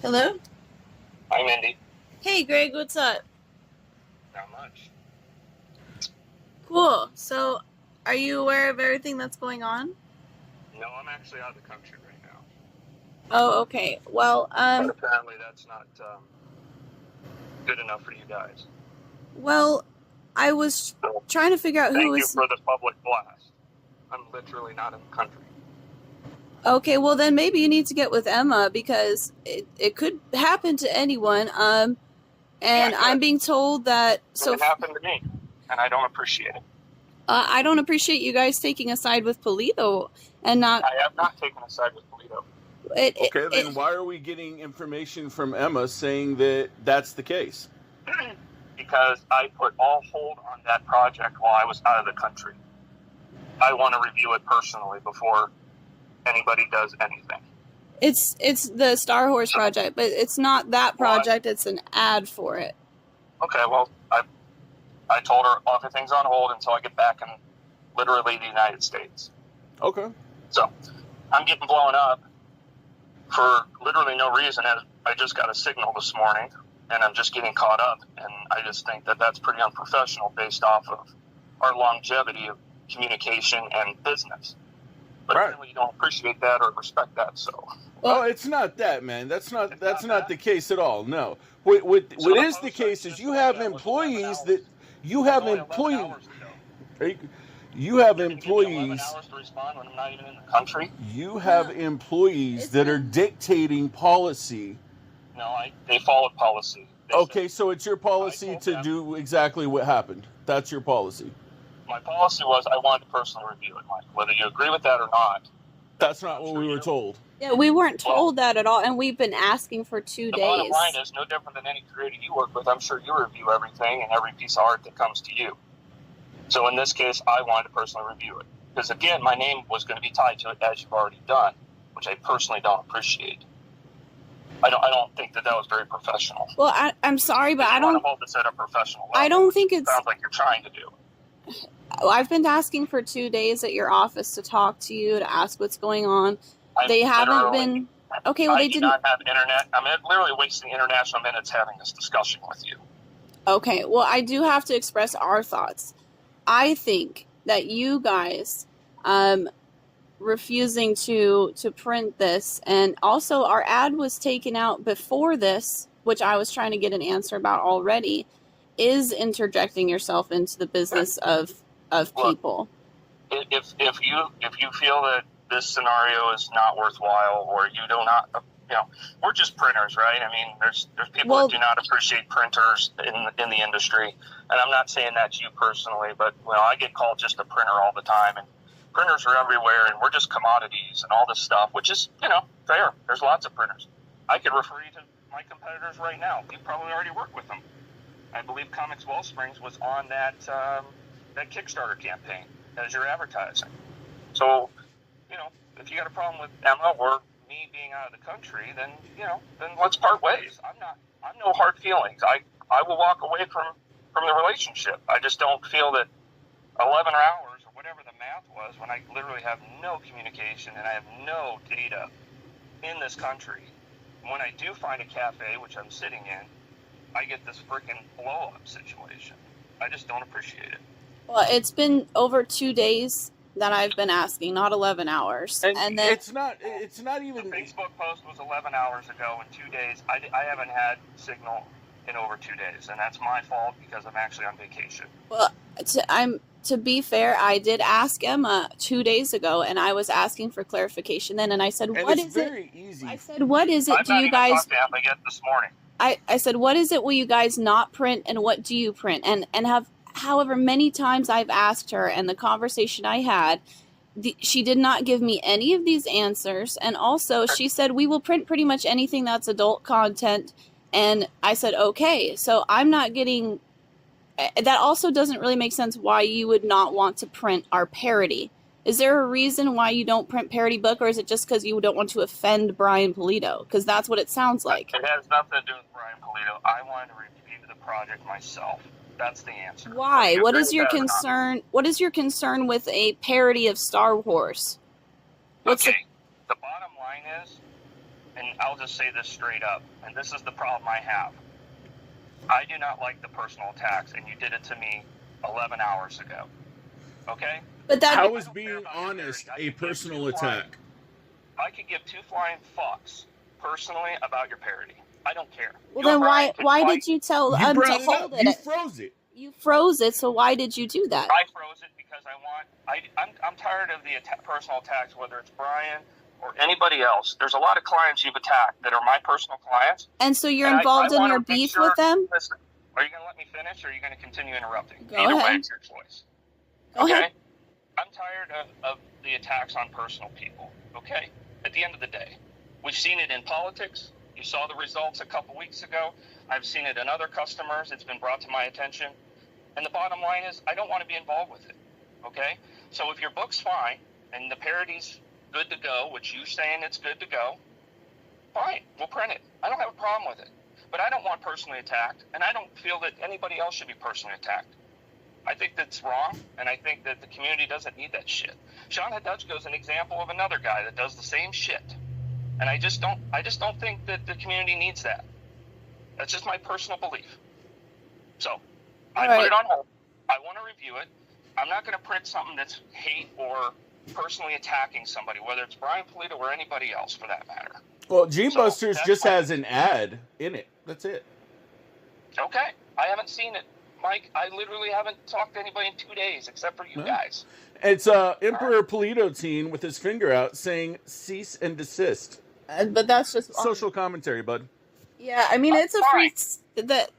Hello? Hi, Mindy. Hey, Greg, what's up? Not much. Cool. So, are you aware of everything that's going on? No, I'm actually out of the country right now. Oh, okay. Well, But apparently that's not good enough for you guys. well, I was So trying to figure out who thank you was... for the public blast. I'm literally not in the country. Okay, well then maybe you need to get with Emma because it could happen to anyone. And Yeah, I'm being told that... it happened to me, and I don't appreciate it. I don't appreciate you guys taking a side with Pulido and not... I have not taken a side with Pulido. Okay, then why are we getting information from Emma saying that that's the case? Because I put all hold on that project while I was out of the country. I want to review it personally before anybody does anything. It's the Star Horse project, but it's not that project. It's an ad for it. Okay, well, I told her everything's on hold until I get back in literally the United States. Okay. So I'm getting blown up for literally no reason. I just got a signal this morning, and I'm just getting caught up. And I just think that that's pretty unprofessional based off of our longevity of communication and business. But apparently you don't appreciate that or respect that. So. Well, it's not that, man. That's not the case at all. No. What is the case is you have employees that you have employees. You have employees. Hours to respond when I'm not even in the country. You have employees that are dictating policy. No, they followed policy. Okay, so it's your policy to do exactly what happened. That's your policy. My policy was I wanted to personally review it, Mike. Whether you agree with that or not. That's not what we were told. Yeah, we weren't told that at all, and we've been asking for 2 days. The bottom line is no different than any creator you work with. I'm sure you review everything and every piece of art that comes to you. So in this case, I wanted to personally review it. Because again, my name was going to be tied to it as you've already done, which I personally don't appreciate. I don't think that was very professional. Well, I'm sorry, but I don't... want to hold this at a professional level, I don't think it sounds like you're trying to do. I've been asking for 2 days at your office to talk to you, to ask what's going on. They haven't been... Okay, well, they didn't... I do not have internet. I'm literally wasting international minutes having this discussion with you. Okay, well, I do have to express our thoughts. I think that you guys refusing to print this, and also our ad was taken out before this, which I was trying to get an answer about already, is interjecting yourself into the business of people. If you feel that this scenario is not worthwhile, or you do not, we're just printers, right? I mean, there's people that do not appreciate printers in the industry, and I'm not saying that's you personally, but I get called just a printer all the time, and printers are everywhere, and we're just commodities and all this stuff, which is fair. There's lots of printers. I could refer you to my competitors right now. You probably already work with them. I believe Comics Wellsprings was on that Kickstarter campaign as your advertising. So, if you got a problem with Emma or me being out of the country, then let's part ways. I'm no hard feelings. I will walk away from the relationship. I just don't feel that 11 hours or whatever the math was, when I literally have no communication and I have no data in this country. When I do find a cafe, which I'm sitting in, I get this freaking blow-up situation. I just don't appreciate it. Well, it's been over 2 days that I've been asking, not 11 hours. And then it's not even... The Facebook post was 11 hours ago. In 2 days, I haven't had signal in over 2 days, and that's my fault because I'm actually on vacation. Well, to be fair, I did ask Emma 2 days ago, and I was asking for clarification then, and I said, "What is it?" Very easy. I said, "What is it? Do you guys?" I've not even talked to Emma yet this morning. I said, "What is it? Will you guys not print, and what do you print?" And have, however many times I've asked her, and the conversation I had, she did not give me any of these answers. And also, she said, "We will print pretty much anything that's adult content." And I said, "Okay." So I'm not getting. That also doesn't really make sense why you would not want to print our parody. Is there a reason why you don't print parody book, or is it just because you don't want to offend Brian Pulido? Because that's what it sounds like. It has nothing to do with Brian Pulido. I wanted to review the project myself. That's the answer. Why? What is your concern? What is your concern with a parody of Star Wars? Okay. The bottom line is, and I'll just say this straight up, and this is the problem I have. I do not like the personal attacks, and you did it to me 11 hours ago. Okay? But that How is being honest a personal attack? I could give 2 flying fucks personally about your parody. I don't care. well, then why did you tell You to brought it up. hold it? You froze it. You froze it, so why did you do that? I froze it because I'm tired of the personal attacks, whether it's Brian or anybody else. There's a lot of clients you've attacked that are my personal clients. And so you're and involved I in wanna your make beef sure- with them? Listen, are you going to let me finish, or are you going to continue interrupting? Go Either ahead. way, it's your choice. Go Okay? ahead. I'm tired of the attacks on personal people. Okay? At the end of the day, we've seen it in politics. You saw the results a couple weeks ago. I've seen it in other customers. It's been brought to my attention. And the bottom line is, I don't want to be involved with it. Okay? So if your book's fine and the parody's good to go, which you're saying it's good to go, fine, we'll print it. I don't have a problem with it. But I don't want personally attacked, and I don't feel that anybody else should be personally attacked. I think that's wrong, and I think that the community doesn't need that shit. Sean Hadutchko is an example of another guy that does the same shit. And I just don't think that the community needs that. That's just my personal belief. So, I put it on hold. I want to review it. I'm not going to print something that's hate or personally attacking somebody, whether it's Brian Pulido or anybody else for that matter. Well, G-Busters just has an ad in it. That's it. Okay. I haven't seen it, Mike. I literally haven't talked to anybody in 2 days except for you guys. It's Emperor Pulido teen with his finger out saying cease and desist. But that's just Social commentary, bud. Yeah, I mean, it's a free that.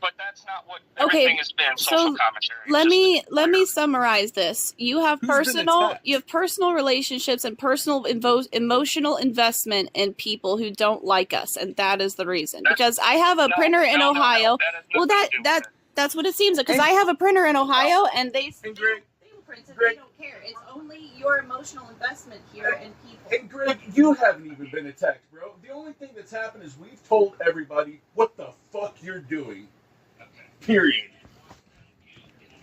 But that's not what everything has been. Social commentary. Let me summarize this. You have personal relationships and personal emotional investment in people who don't like us, and that is the reason. Because I have a printer in Ohio. Well, that's what it seems like. Because I have a printer in Ohio, and they print it. They don't care. It's only your emotional investment here in people. Hey, Greg, you haven't even been attacked, bro. The only thing that's happened is we've told everybody what the fuck you're doing. Period.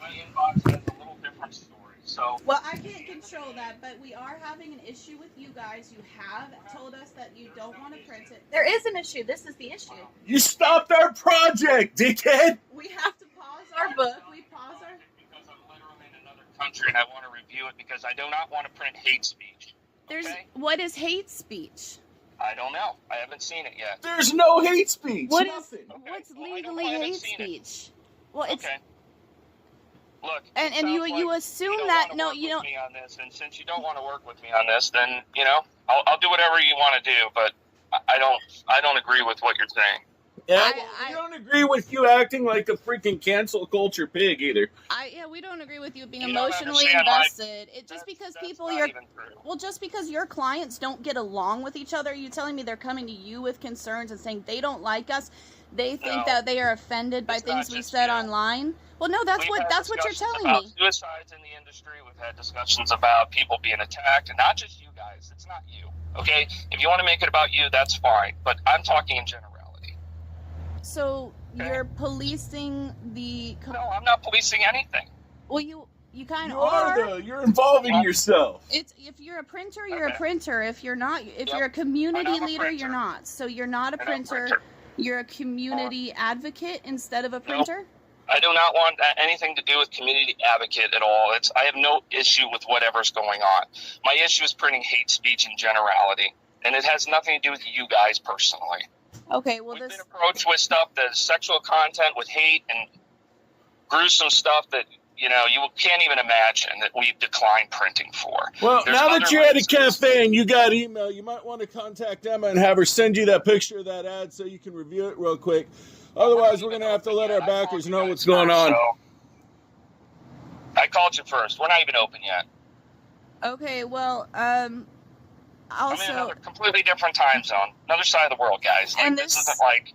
My inbox has a little different story. So. Well, I can't control that, but we are having an issue with you guys. You have told us that you don't want to print it. There is an issue. This is the issue. You stopped our project, dickhead! We have to pause our book. We pause our... Because I'm literally in another country and I want to review it because I do not want to print hate speech. Okay? What is hate speech? I don't know. I haven't seen it yet. There's no hate speech. What's legally hate speech? Well, it's okay. Look, and you assume that you don't. Me on this, and since you don't want to work with me on this, then I'll do whatever you want to do. But I don't agree with what you're saying. Yeah, I don't agree with you acting like a freaking cancel culture pig either. We don't agree with you being emotionally invested. Just because your clients don't get along with each other, are you telling me they're coming to you with concerns and saying they don't like us? They think that they are offended by things we said online. Well, no, that's what you're telling me. Suicides in the industry. We've had discussions about people being attacked, and not just you guys. It's not you. Okay, if you want to make it about you, that's fine. But I'm talking in generality. So you're policing the. No, I'm not policing anything. Well, you kind of are. You're involving yourself. It's if you're a printer, you're a printer. If you're not, you're a community leader, you're not. So you're not a printer. You're a community advocate instead of a printer? Nope. I do not want anything to do with community advocate at all. I have no issue with whatever's going on. My issue is printing hate speech in generality, and it has nothing to do with you guys personally. Okay, well, we've been approached with stuff that's sexual content with hate and gruesome stuff that you can't even imagine that we've declined printing for. Well, now that you're at a cafe and you got email, you might want to contact Emma and have her send you that picture of that ad so you can review it real quick. Otherwise, we're going to have to let our backers know what's going on. I called you first. We're not even open yet. Okay, well, I'm in another completely different time zone. Another side of the world, guys. Like, this isn't like,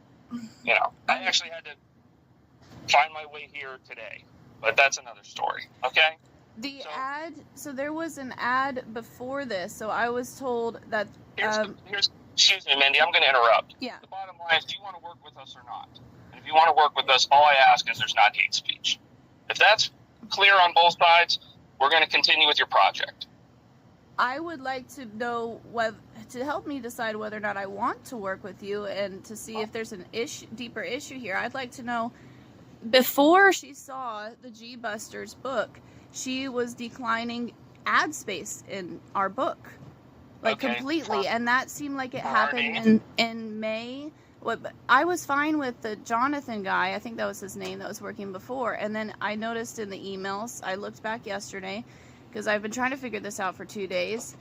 I actually had to find my way here today. But that's another story, okay? So there was an ad before this, so I was told that... excuse me, Mindy, I'm going to interrupt. Yeah. The bottom line is, do you want to work with us or not? And if you want to work with us, all I ask is there's not hate speech. If that's clear on both sides, we're going to continue with your project. I would like to know to help me decide whether or not I want to work with you and to see if there's an deeper issue here. I'd like to know, before she saw the G Busters book, she was declining ad space in our book, like completely, and that seemed like it happened in May. I was fine with the Jonathan guy, I think that was his name, that was working before, and then I noticed in the emails, I looked back yesterday, because I've been trying to figure this out for 2 days,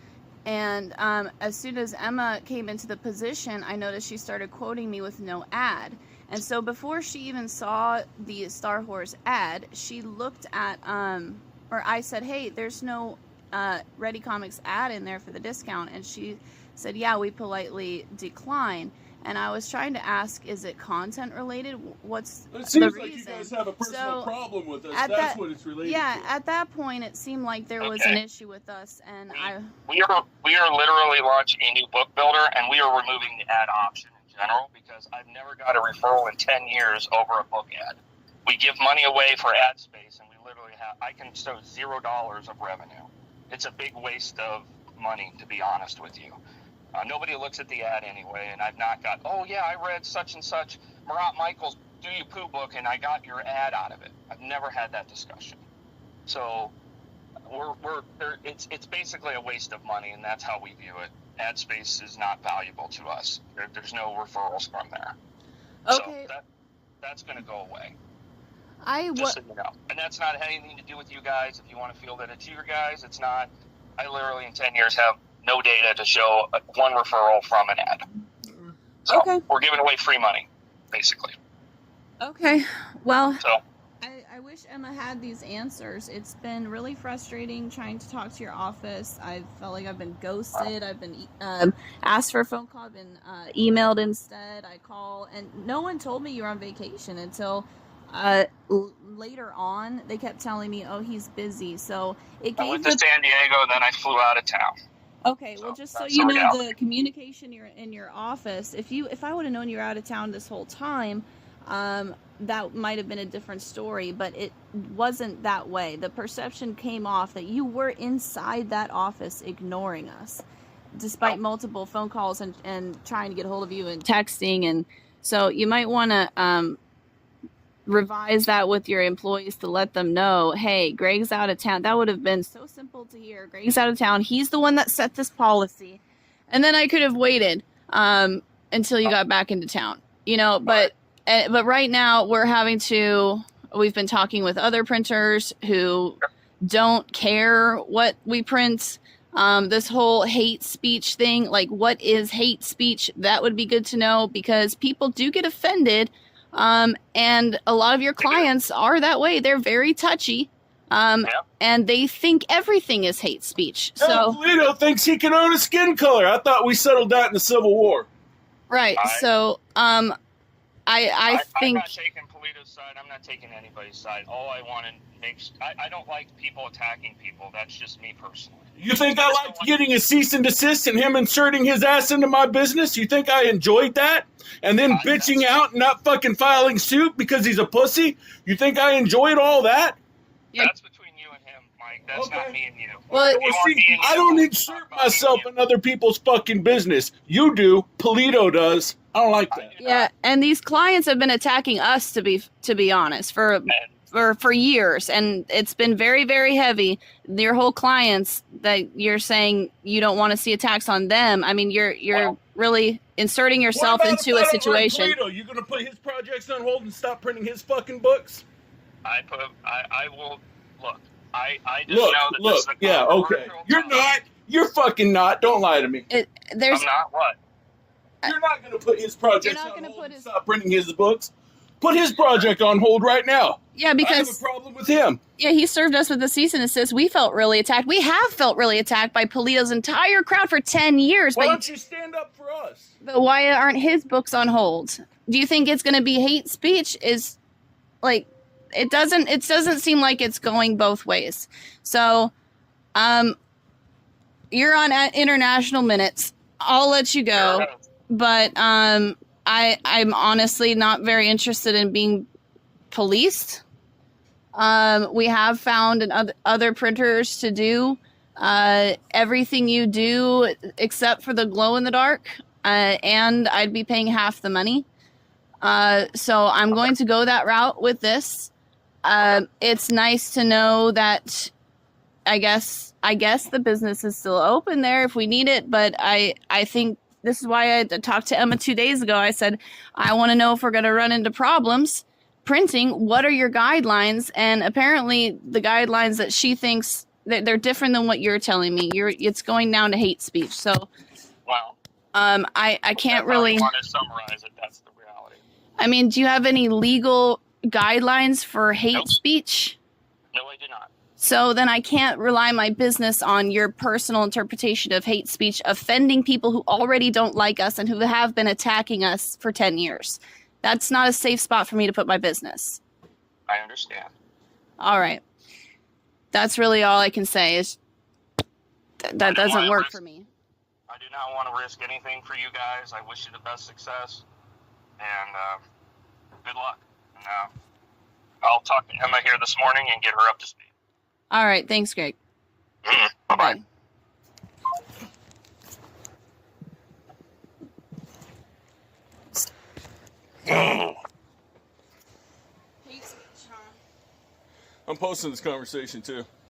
and as soon as Emma came into the position, I noticed she started quoting me with no ad. And so before she even saw the Star Wars ad, she looked at, or I said, hey, there's no Ready Comics ad in there for the discount. And she said, yeah, we politely decline. And I was trying to ask, is it content related? What's the reason? It seems like you guys have a personal problem with us. That's what it's related to. Yeah, at that point, it seemed like there was an issue with us. And we are literally launching a new book builder, and we are removing the ad option in general because I've never got a referral in 10 years over a book ad. We give money away for ad space, and we literally I can show $0 of revenue. It's a big waste of money, to be honest with you. Nobody looks at the ad anyway, and I've not got, oh yeah, I read such and such Marat Michael's Do You Poo book, and I got your ad out of it. I've never had that discussion. So it's basically a waste of money, and that's how we view it. Ad space is not valuable to us. There's no referrals from there. Okay. So that's going to go away. Just so you know. And that's not anything to do with you guys. If you want to feel that it's your guys, it's not. I literally in 10 years have no data to show one referral from an ad. So we're giving away free money, basically. Okay. Well, so I wish Emma had these answers. It's been really frustrating trying to talk to your office. I felt like I've been ghosted. I've been asked for a phone call. I've been emailed instead. I call, and no one told me you were on vacation until later on. They kept telling me, oh, he's busy. So it gave I went to San Diego, then I flew out of town. Okay, well, just so you know, the communication in your office, if I would have known you were out of town this whole time, that might have been a different story, but it wasn't that way. The perception came off that you were inside that office ignoring us, despite multiple phone calls and trying to get a hold of you and texting. And so you might want to revise that with your employees to let them know, hey, Greg's out of town. That would have been so simple to hear. Greg's out of town. He's the one that set this policy. And then I could have waited until you got back into town, you know, but right now we've been talking with other printers who don't care what we print. This whole hate speech thing, like what is hate speech? That would be good to know because people do get offended. And a lot of your clients are that way. They're very touchy. And they think everything is hate speech. So Pulido thinks he can own a skin color. I thought we settled that in the Civil War. Right. So, I think I'm not taking Pulido's side. I'm not taking anybody's side. All I want to I don't like people attacking people. That's just me personally. You think I liked getting a cease and desist and him inserting his ass into my business? You think I enjoyed that? And then bitching out and not fucking filing suit because he's a pussy? You think I enjoyed all that? That's between you and him, Mike. That's not me and you. Well, see, I don't insert myself in other people's fucking business. You do. Pulido does. I don't like that. Yeah, and these clients have been attacking us, to be honest, for years, and it's been very, very heavy. Your whole clients that you're saying you don't want to see attacks on them. I mean, you're really inserting yourself into a situation. You going to put his projects on hold and stop printing his fucking books? I will look. I just know that this is a yeah, okay. You're not. You're fucking not. Don't lie to me. I'm not what? You're not going to put his projects on hold and stop printing his books. Put his project on hold right now. Yeah, because I have a problem with him. Yeah, he served us with a cease and desist. We felt really attacked. We have felt really attacked by Pulido's entire crowd for 10 years. Why don't you stand up for us? But why aren't his books on hold? Do you think it's going to be hate speech? Is like it doesn't seem like it's going both ways. So, you're on international minutes. I'll let you go. But I'm honestly not very interested in being policed. We have found other printers to do everything you do except for the glow in the dark, and I'd be paying half the money. So I'm going to go that route with this. It's nice to know that I guess the business is still open there if we need it, but I think this is why I talked to Emma 2 days ago. I said, I want to know if we're going to run into problems printing. What are your guidelines? And apparently the guidelines that she thinks that they're different than what you're telling me. It's going down to hate speech. So, wow. I can't really want to summarize it. That's the reality. I mean, do you have any legal guidelines for hate speech? No, I do not. So then I can't rely my business on your personal interpretation of hate speech offending people who already don't like us and who have been attacking us for 10 years. That's not a safe spot for me to put my business. I understand. All right. That's really all I can say is that doesn't work for me. I do not want to risk anything for you guys. I wish you the best success and good luck. And, I'll talk to Emma here this morning and get her up to speed. All right. Thanks, Greg. Bye-bye. Bye. I'm posting this conversation too.